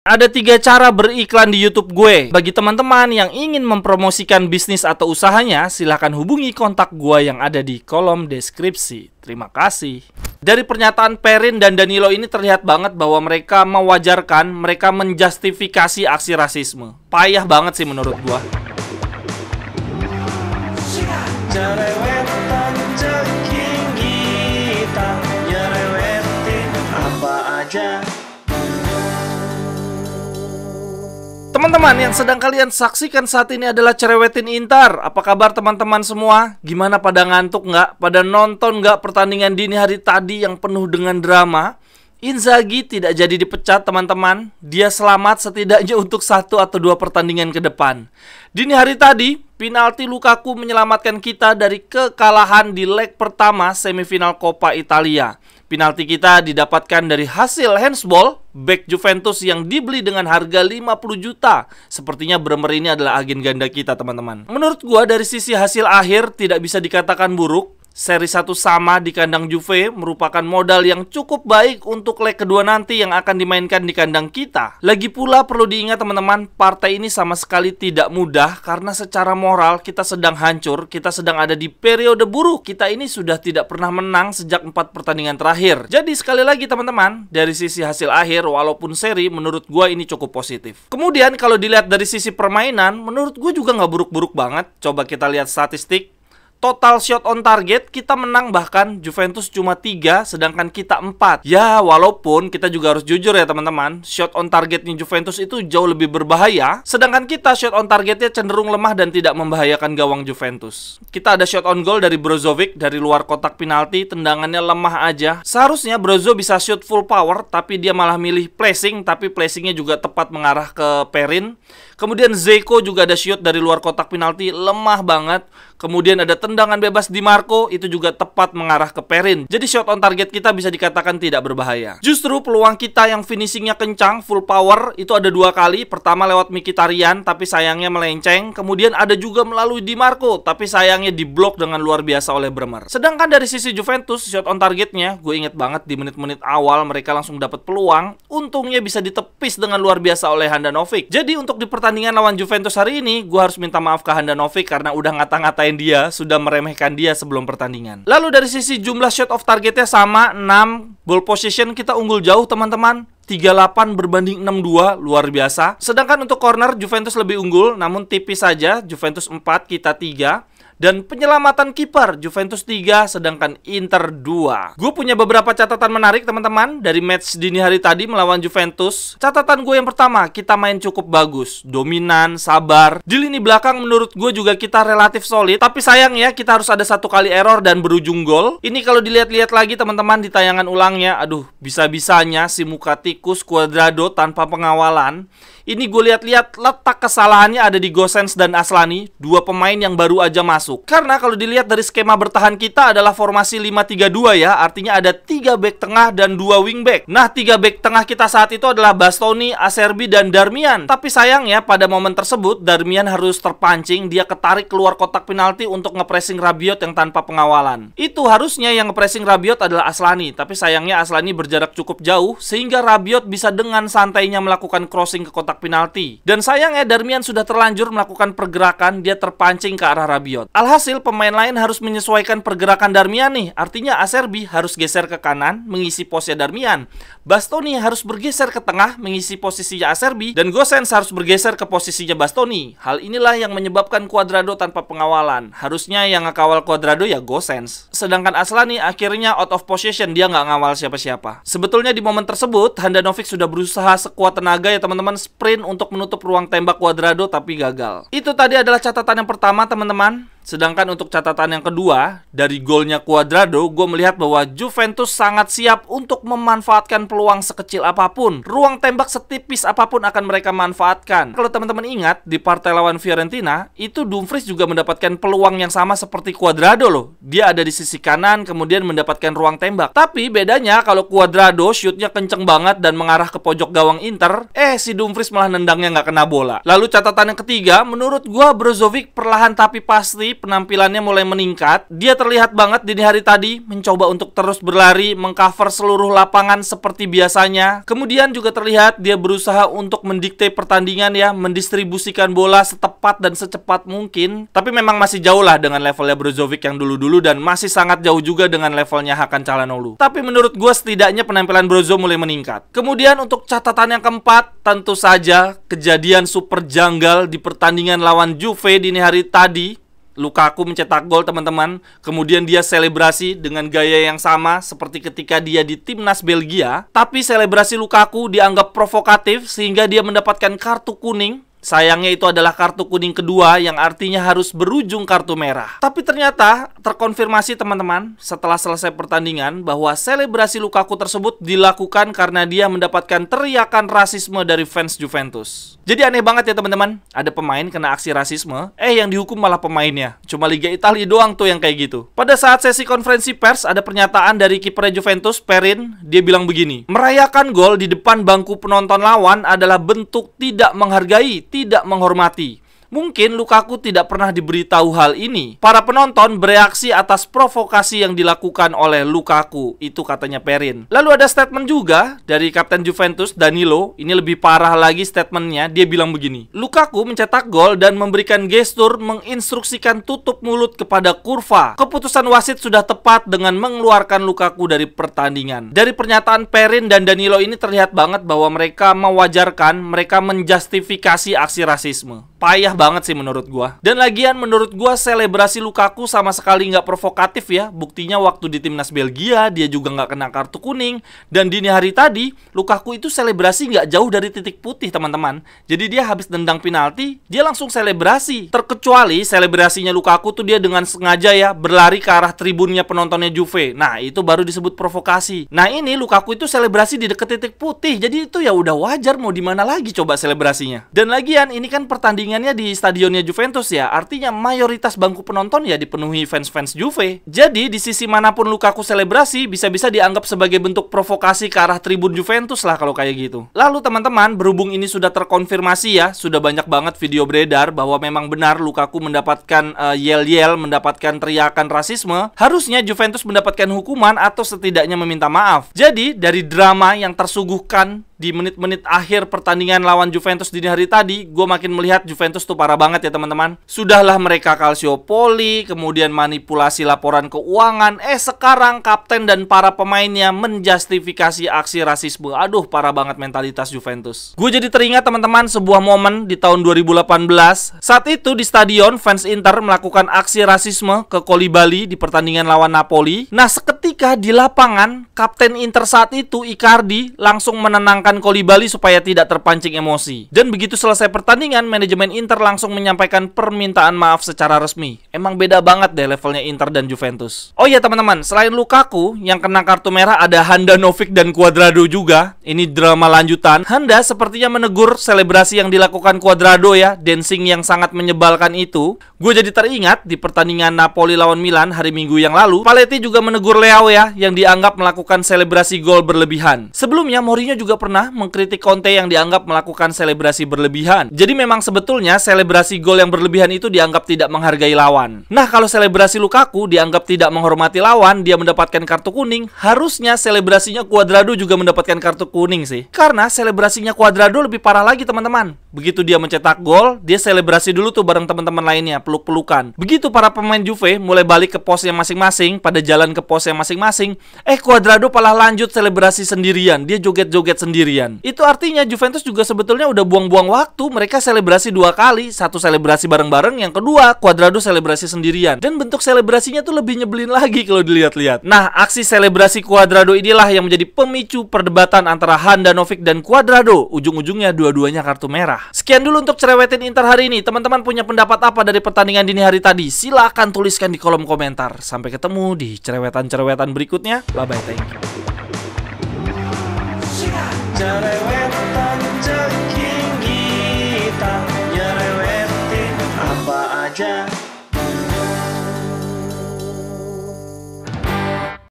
Ada 3 cara beriklan di YouTube gue. Bagi teman-teman yang ingin mempromosikan bisnis atau usahanya, silahkan hubungi kontak gue yang ada di kolom deskripsi. Terima kasih. Dari pernyataan Perrin dan Danilo ini terlihat banget bahwa mereka mewajarkan, mereka menjustifikasi aksi rasisme. Payah banget sih menurut gue. Jerewetan ceking kita, nyerewetin apa aja. Teman-teman yang sedang kalian saksikan saat ini adalah Cerewetin Intar. Apa kabar teman-teman semua? Gimana, pada ngantuk nggak? Pada nonton nggak pertandingan dini hari tadi yang penuh dengan drama? Inzaghi tidak jadi dipecat teman-teman. Dia selamat setidaknya untuk 1 atau 2 pertandingan ke depan. Dini hari tadi, penalti Lukaku menyelamatkan kita dari kekalahan di leg pertama semifinal Coppa Italia. Penalti kita didapatkan dari hasil handsball bek Juventus yang dibeli dengan harga 50 juta. Sepertinya Bremer ini adalah agen ganda kita teman-teman. Menurut gua dari sisi hasil akhir tidak bisa dikatakan buruk. Seri 1 sama di kandang Juve merupakan modal yang cukup baik untuk leg kedua nanti yang akan dimainkan di kandang kita. Lagi pula perlu diingat teman-teman, partai ini sama sekali tidak mudah karena secara moral kita sedang hancur, kita sedang ada di periode buruk. Kita ini sudah tidak pernah menang sejak 4 pertandingan terakhir. Jadi sekali lagi teman-teman, dari sisi hasil akhir walaupun seri menurut gua ini cukup positif. Kemudian kalau dilihat dari sisi permainan, menurut gua juga nggak buruk-buruk banget. Coba kita lihat statistik. Total shot on target kita menang, bahkan Juventus cuma 3 sedangkan kita 4. Ya walaupun kita juga harus jujur ya teman-teman, shot on targetnya Juventus itu jauh lebih berbahaya, sedangkan kita shot on targetnya cenderung lemah dan tidak membahayakan gawang Juventus. Kita ada shot on goal dari Brozovic dari luar kotak penalti, tendangannya lemah aja. Seharusnya Brozo bisa shoot full power tapi dia malah milih placing, tapi placingnya juga tepat mengarah ke Perrin. Kemudian Zeko juga ada shoot dari luar kotak penalti, lemah banget. Kemudian ada tendangan bebas Di Marco, itu juga tepat mengarah ke Perrin. Jadi shot on target kita bisa dikatakan tidak berbahaya. Justru peluang kita yang finishingnya kencang, full power, itu ada 2 kali. Pertama lewat Mkhitaryan, tapi sayangnya melenceng. Kemudian ada juga melalui Di Marco, tapi sayangnya diblok dengan luar biasa oleh Bremer. Sedangkan dari sisi Juventus, shot on targetnya, gue inget banget di menit-menit awal mereka langsung dapat peluang. Untungnya bisa ditepis dengan luar biasa oleh Handanovic. Jadi untuk di pertandingan lawan Juventus hari ini, gue harus minta maaf ke Handanovic karena udah ngata-ngatain dia, sudah meremehkan dia sebelum pertandingan. Lalu dari sisi jumlah shot off targetnya sama, 6. Ball possession kita unggul jauh teman-teman, 38 berbanding 62, luar biasa. Sedangkan untuk corner Juventus lebih unggul, namun tipis saja, Juventus 4, kita 3. Dan penyelamatan kiper Juventus 3, sedangkan Inter 2. Gue punya beberapa catatan menarik teman-teman dari match dini hari tadi melawan Juventus. Catatan gue yang pertama, kita main cukup bagus, dominan, sabar. Di lini belakang menurut gue juga kita relatif solid. Tapi sayang ya, kita harus ada 1 kali error dan berujung gol. Ini kalau dilihat-lihat lagi teman-teman di tayangan ulangnya, aduh, bisa-bisanya si muka tikus Cuadrado tanpa pengawalan. Ini gue lihat-lihat letak kesalahannya ada di Gosens dan Aslani, 2 pemain yang baru aja masuk. Karena kalau dilihat dari skema bertahan kita adalah formasi 5-3-2 ya, artinya ada 3 back tengah dan 2 wing back. Nah, 3 back tengah kita saat itu adalah Bastoni, Acerbi, dan Darmian. Tapi sayangnya pada momen tersebut Darmian harus terpancing, dia ketarik keluar kotak penalti untuk ngepressing Rabiot yang tanpa pengawalan. Itu harusnya yang ngepressing Rabiot adalah Aslani, tapi sayangnya Aslani berjarak cukup jauh sehingga Rabiot bisa dengan santainya melakukan crossing ke kotak penalti. Dan sayangnya Darmian sudah terlanjur melakukan pergerakan, dia terpancing ke arah Rabiot. Alhasil pemain lain harus menyesuaikan pergerakan Darmian nih. Artinya Acerbi harus geser ke kanan mengisi posnya Darmian, Bastoni harus bergeser ke tengah mengisi posisinya Acerbi, dan Gosens harus bergeser ke posisinya Bastoni. Hal inilah yang menyebabkan Cuadrado tanpa pengawalan. Harusnya yang ngekawal Cuadrado ya Gosens. Sedangkan Aslani akhirnya out of possession, dia nggak ngawal siapa-siapa. Sebetulnya di momen tersebut Handanovic sudah berusaha sekuat tenaga ya teman-teman, sprint untuk menutup ruang tembak Cuadrado tapi gagal. Itu tadi adalah catatan yang pertama teman-teman. Sedangkan untuk catatan yang kedua, dari golnya Cuadrado, gue melihat bahwa Juventus sangat siap untuk memanfaatkan peluang sekecil apapun. Ruang tembak setipis apapun akan mereka manfaatkan. Kalau teman-teman ingat, di partai lawan Fiorentina, itu Dumfries juga mendapatkan peluang yang sama seperti Cuadrado loh. Dia ada di sisi kanan, kemudian mendapatkan ruang tembak. Tapi bedanya kalau Cuadrado shootnya kenceng banget dan mengarah ke pojok gawang Inter, si Dumfries malah nendangnya nggak kena bola. Lalu catatan yang ketiga, menurut gue Brozovic perlahan tapi pasti penampilannya mulai meningkat. Dia terlihat banget dini hari tadi mencoba untuk terus berlari, mengcover seluruh lapangan seperti biasanya. Kemudian juga terlihat dia berusaha untuk mendikte pertandingan ya, mendistribusikan bola setepat dan secepat mungkin. Tapi memang masih jauh lah dengan levelnya Brozovic yang dulu-dulu, dan masih sangat jauh juga dengan levelnya Hakan Çalhanoğlu. Tapi menurut gue setidaknya penampilan Brozo mulai meningkat. Kemudian untuk catatan yang keempat, tentu saja kejadian super janggal di pertandingan lawan Juve dini hari tadi. Lukaku mencetak gol, teman-teman. Kemudian dia selebrasi dengan gaya yang sama seperti ketika dia di timnas Belgia. Tapi selebrasi Lukaku dianggap provokatif sehingga dia mendapatkan kartu kuning. Sayangnya itu adalah kartu kuning kedua yang artinya harus berujung kartu merah. Tapi ternyata terkonfirmasi, teman-teman, setelah selesai pertandingan bahwa selebrasi Lukaku tersebut dilakukan karena dia mendapatkan teriakan rasisme dari fans Juventus. Jadi aneh banget ya, teman-teman. Ada pemain kena aksi rasisme, yang dihukum malah pemainnya. Cuma Liga Italia doang tuh yang kayak gitu. Pada saat sesi konferensi pers ada pernyataan dari kiper Juventus, Perin. Dia bilang begini, merayakan gol di depan bangku penonton lawan adalah bentuk tidak menghargai, tidak menghormati. Mungkin Lukaku tidak pernah diberitahu hal ini. Para penonton bereaksi atas provokasi yang dilakukan oleh Lukaku, itu katanya Perin. Lalu ada statement juga dari kapten Juventus, Danilo. Ini lebih parah lagi statementnya. Dia bilang begini, Lukaku mencetak gol dan memberikan gestur menginstruksikan tutup mulut kepada kurva. Keputusan wasit sudah tepat dengan mengeluarkan Lukaku dari pertandingan. Dari pernyataan Perin dan Danilo ini terlihat banget bahwa mereka mewajarkan, mereka menjustifikasi aksi rasisme. Payah banget sih menurut gua. Dan lagian menurut gua selebrasi Lukaku sama sekali nggak provokatif ya. Buktinya waktu di timnas Belgia dia juga nggak kena kartu kuning. Dan dini hari tadi Lukaku itu selebrasi nggak jauh dari titik putih, teman-teman. Jadi dia habis nendang penalti, dia langsung selebrasi. Terkecuali selebrasinya Lukaku tuh dia dengan sengaja ya berlari ke arah tribunnya penontonnya Juve. Nah itu baru disebut provokasi. Nah ini Lukaku itu selebrasi di dekat titik putih. Jadi itu ya udah wajar, mau di mana lagi coba selebrasinya. Dan lagian ini kan pertandingannya di stadionnya Juventus ya, artinya mayoritas bangku penonton ya dipenuhi fans-fans Juve. Jadi di sisi manapun Lukaku selebrasi bisa-bisa dianggap sebagai bentuk provokasi ke arah tribun Juventus lah kalau kayak gitu. Lalu teman-teman, berhubung ini sudah terkonfirmasi ya, sudah banyak banget video beredar bahwa memang benar Lukaku mendapatkan yel-yel, mendapatkan teriakan rasisme, harusnya Juventus mendapatkan hukuman atau setidaknya meminta maaf. Jadi dari drama yang tersuguhkan di menit-menit akhir pertandingan lawan Juventus dini hari tadi, gue makin melihat Juventus tuh parah banget ya, teman-teman. Sudahlah mereka kalsiopoli, kemudian manipulasi laporan keuangan, sekarang kapten dan para pemainnya menjustifikasi aksi rasisme. Aduh, parah banget mentalitas Juventus. Gue jadi teringat, teman-teman, sebuah momen di tahun 2018. Saat itu di stadion, fans Inter melakukan aksi rasisme ke Koulibaly di pertandingan lawan Napoli. Nah, seketika di lapangan, kapten Inter saat itu, Icardi, langsung menenangkan Koulibaly supaya tidak terpancing emosi. Dan begitu selesai pertandingan, manajemen Inter langsung menyampaikan permintaan maaf secara resmi. Emang beda banget deh levelnya Inter dan Juventus. Oh iya teman-teman, selain Lukaku yang kena kartu merah, ada Handanovic dan Cuadrado juga. Ini drama lanjutan. Handa sepertinya menegur selebrasi yang dilakukan Cuadrado ya, dancing yang sangat menyebalkan itu. Gue jadi teringat di pertandingan Napoli lawan Milan hari Minggu yang lalu, Paletti juga menegur Leao ya, yang dianggap melakukan selebrasi gol berlebihan. Sebelumnya Mourinho juga pernah mengkritik Conte yang dianggap melakukan selebrasi berlebihan. Jadi memang sebetulnya selebrasi gol yang berlebihan itu dianggap tidak menghargai lawan. Nah, kalau selebrasi Lukaku dianggap tidak menghormati lawan, dia mendapatkan kartu kuning, harusnya selebrasinya Cuadrado juga mendapatkan kartu kuning sih. Karena selebrasinya Cuadrado lebih parah lagi, teman-teman. Begitu dia mencetak gol, dia selebrasi dulu tuh bareng teman-teman lainnya, peluk-pelukan. Begitu para pemain Juve mulai balik ke posnya masing-masing, pada jalan ke posnya masing-masing, Cuadrado malah lanjut selebrasi sendirian. Dia joget-joget sendirian. Itu artinya Juventus juga sebetulnya udah buang-buang waktu. Mereka selebrasi dua kali. Satu selebrasi bareng-bareng, yang kedua Cuadrado selebrasi sendirian. Dan bentuk selebrasinya tuh lebih nyebelin lagi kalau dilihat-lihat. Nah, aksi selebrasi Cuadrado inilah yang menjadi pemicu perdebatan antara Handanovic dan Cuadrado. Ujung-ujungnya dua-duanya kartu merah. Sekian dulu untuk cerewetin Inter hari ini. Teman-teman punya pendapat apa dari pertandingan dini hari tadi? Silahkan tuliskan di kolom komentar. Sampai ketemu di cerewetan-cerewetan berikutnya. Bye-bye, thank you. Cerewet